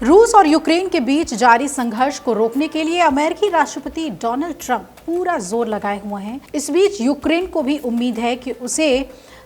रूस और यूक्रेन के बीच जारी संघर्ष को रोकने के लिए अमेरिकी राष्ट्रपति डोनाल्ड ट्रंप पूरा जोर लगाए हुए हैं। इस बीच यूक्रेन को भी उम्मीद है कि उसे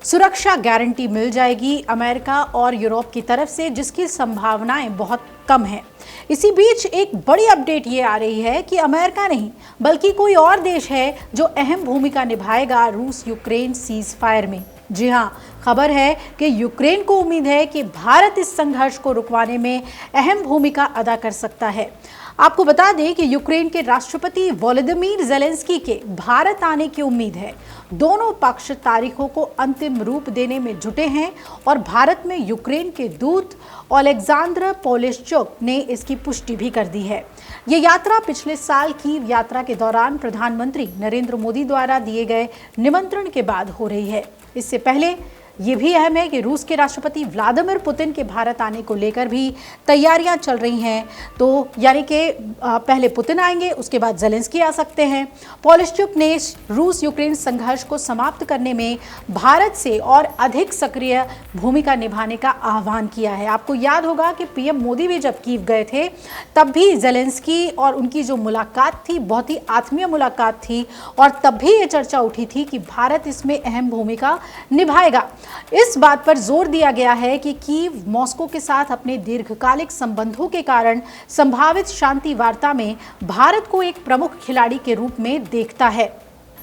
सुरक्षा गारंटी मिल जाएगी अमेरिका और यूरोप की तरफ से, जिसकी संभावनाएं बहुत कम हैं। इसी बीच एक बड़ी अपडेट ये आ रही है कि अमेरिका नहीं बल्कि कोई और देश है जो अहम भूमिका निभाएगा रूस यूक्रेन सीज फायर में। जी हाँ, खबर है कि यूक्रेन को उम्मीद है कि भारत इस संघर्ष को रुकवाने में अहम भूमिका अदा कर सकता है। आपको बता दें कि यूक्रेन के राष्ट्रपति वोलोदिमीर ज़ेलेंस्की के भारत आने की उम्मीद है। दोनों पक्ष तारीखों को अंतिम रूप देने में जुटे हैं और भारत में यूक्रेन के दूत ओलेक्सांद्र पोलिशचुक ने इसकी पुष्टि भी कर दी है। ये यात्रा पिछले साल की यात्रा के दौरान प्रधानमंत्री नरेंद्र मोदी द्वारा दिए गए निमंत्रण के बाद हो रही है। इससे पहले ये भी अहम है कि रूस के राष्ट्रपति व्लादिमीर पुतिन के भारत आने को लेकर भी तैयारियां चल रही हैं। तो यानी कि पहले पुतिन आएंगे, उसके बाद ज़ेलेंस्की आ सकते हैं। पोलिशचुक ने रूस यूक्रेन संघर्ष को समाप्त करने में भारत से और अधिक सक्रिय भूमिका निभाने का आह्वान किया है। आपको याद होगा कि पीएम मोदी भी जब कीव गए थे तब भी ज़ेलेंस्की और उनकी जो मुलाकात थी बहुत ही आत्मीय मुलाकात थी और तब भी ये चर्चा उठी थी कि भारत इसमें अहम भूमिका निभाएगा। इस बात पर जोर दिया गया है कि कीव मॉस्को के साथ अपने दीर्घकालिक संबंधों के कारण संभावित शांति वार्ता में भारत को एक प्रमुख खिलाड़ी के रूप में देखता है,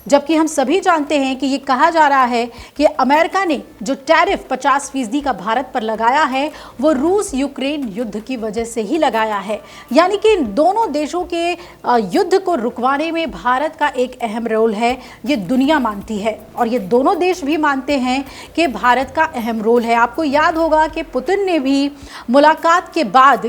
जबकि हम सभी जानते हैं कि ये कहा जा रहा है कि अमेरिका ने जो टैरिफ 50% का भारत पर लगाया है वो रूस यूक्रेन युद्ध की वजह से ही लगाया है। यानी कि इन दोनों देशों के युद्ध को रुकवाने में भारत का एक अहम रोल है, ये दुनिया मानती है और ये दोनों देश भी मानते हैं कि भारत का अहम रोल है। आपको याद होगा कि पुतिन ने भी मुलाकात के बाद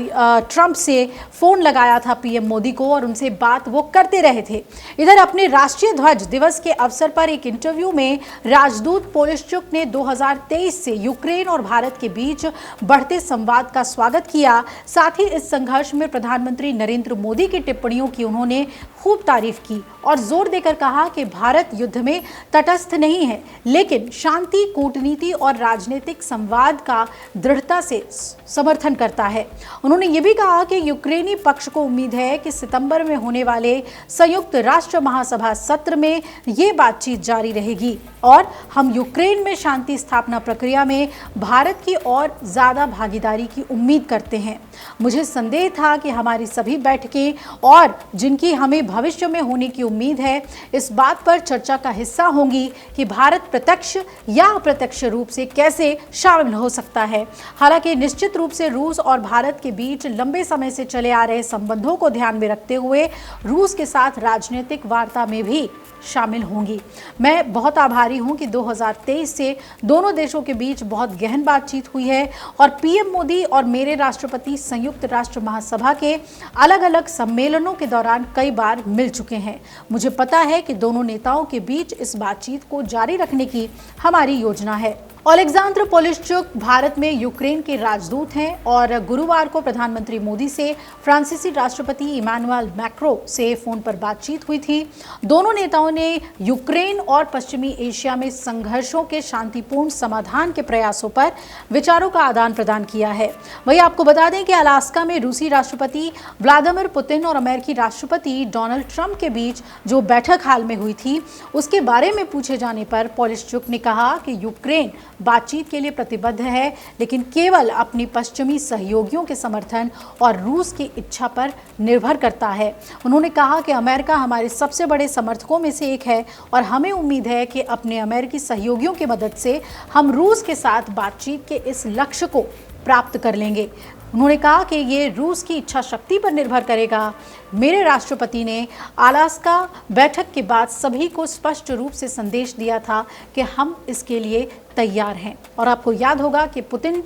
ट्रंप से फ़ोन लगाया था पीएम मोदी को और उनसे बात वो करते रहे थे। इधर अपने राष्ट्रीय ध्वज दिवस के अवसर पर एक इंटरव्यू में राजदूत पोलिशचुक ने 2023 से यूक्रेन और भारत के बीच बढ़ते संवाद का स्वागत किया। साथ ही इस संघर्ष में प्रधानमंत्री नरेंद्र मोदी की टिप्पणियों की उन्होंने खूब तारीफ की और जोर देकर कहा कि भारत युद्ध में तटस्थ नहीं है, लेकिन शांति, कूटनीति और राजनीतिक संवाद का दृढ़ता से समर्थन करता है। उन्होंने ये भी कहा कि यूक्रेनी पक्ष को उम्मीद है कि सितंबर में होने वाले संयुक्त राष्ट्र महासभा सत्र में ये बातचीत जारी रहेगी और हम यूक्रेन में शांति स्थापना प्रक्रिया में भारत की और ज़्यादा भागीदारी की उम्मीद करते हैं। मुझे संदेह था कि हमारी सभी बैठकें और जिनकी हमें भविष्य में होने की उम्मीद है इस बात पर चर्चा का हिस्सा होंगी कि भारत प्रत्यक्ष या अप्रत्यक्ष रूप से कैसे शामिल हो सकता है। हालांकि निश्चित रूप से रूस और भारत के बीच लंबे समय से चले आ रहे संबंधों को ध्यान में रखते हुए रूस के साथ राजनीतिक वार्ता में भी शामिल होंगी। मैं बहुत आभारी हूं कि 2023 से दोनों देशों के बीच बहुत गहन बातचीत हुई है और पीएम मोदी और मेरे राष्ट्रपति संयुक्त राष्ट्र महासभा के अलग अलग सम्मेलनों के दौरान कई बार मिल चुके हैं। मुझे पता है कि दोनों नेताओं के बीच इस बातचीत को जारी रखने की हमारी योजना है। ओलेक्सांद्र पोलिशचुक भारत में यूक्रेन के राजदूत हैं और गुरुवार को प्रधानमंत्री मोदी से फ्रांसीसी राष्ट्रपति इमैनुअल मैक्रों से फ़ोन पर बातचीत हुई थी। दोनों नेताओं ने यूक्रेन और पश्चिमी एशिया में संघर्षों के शांतिपूर्ण समाधान के प्रयासों पर विचारों का आदान प्रदान किया है। वहीं आपको बता दें कि अलास्का में रूसी राष्ट्रपति व्लादिमीर पुतिन और अमेरिकी राष्ट्रपति डोनाल्ड ट्रंप के बीच जो बैठक हाल में हुई थी उसके बारे में पूछे जाने पर पोलिशचुक ने कहा कि यूक्रेन बातचीत के लिए प्रतिबद्ध है, लेकिन केवल अपनी पश्चिमी सहयोगियों के समर्थन और रूस की इच्छा पर निर्भर करता है। उन्होंने कहा कि अमेरिका हमारे सबसे बड़े समर्थकों में से एक है और हमें उम्मीद है कि अपने अमेरिकी सहयोगियों की मदद से हम रूस के साथ बातचीत के इस लक्ष्य को प्राप्त कर लेंगे। उन्होंने कहा कि ये रूस की इच्छा शक्ति पर निर्भर करेगा। मेरे राष्ट्रपति ने अलास्का बैठक के बाद सभी को स्पष्ट रूप से संदेश दिया था कि हम इसके लिए तैयार हैं। और आपको याद होगा कि पुतिन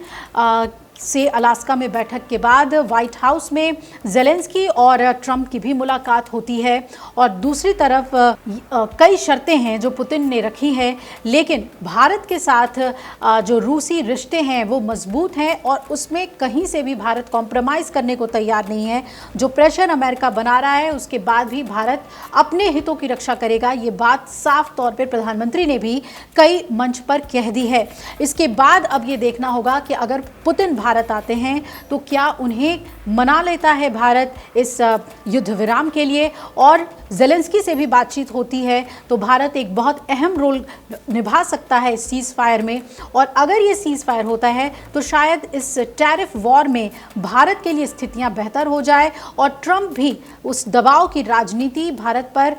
से अलास्का में बैठक के बाद व्हाइट हाउस में ज़ेलेंस्की और ट्रंप की भी मुलाकात होती है और दूसरी तरफ कई शर्तें हैं जो पुतिन ने रखी हैं, लेकिन भारत के साथ जो रूसी रिश्ते हैं वो मजबूत हैं और उसमें कहीं से भी भारत कॉम्प्रोमाइज़ करने को तैयार नहीं है। जो प्रेशर अमेरिका बना रहा है उसके बाद भी भारत अपने हितों की रक्षा करेगा। ये बात साफ तौर पर प्रधानमंत्री ने भी कई मंच पर कह दी है। इसके बाद अब ये देखना होगा कि अगर पुतिन भारत आते हैं तो क्या उन्हें मना लेता है भारत इस युद्ध विराम के लिए, और ज़ेलेंस्की से भी बातचीत होती है तो भारत एक बहुत अहम रोल निभा सकता है इस सीज़ फायर में। और अगर ये सीज़ फायर होता है तो शायद इस टैरिफ वॉर में भारत के लिए स्थितियां बेहतर हो जाए और ट्रंप भी उस दबाव की राजनीति भारत पर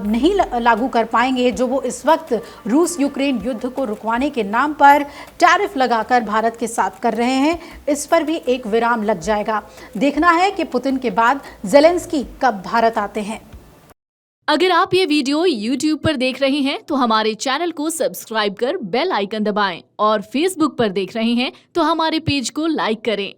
नहीं लागू कर पाएंगे जो वो इस वक्त रूस यूक्रेन युद्ध को रुकवाने के नाम पर टैरिफ लगाकर भारत के साथ कर रहे हैं। इस पर भी एक विराम लग जाएगा। देखना है कि पुतिन के बाद ज़ेलेंस्की कब भारत आते हैं। अगर आप ये वीडियो YouTube पर देख रहे हैं तो हमारे चैनल को सब्सक्राइब कर बेल आइकन दबाएं, और Facebook पर देख रहे हैं तो हमारे पेज को लाइक करें।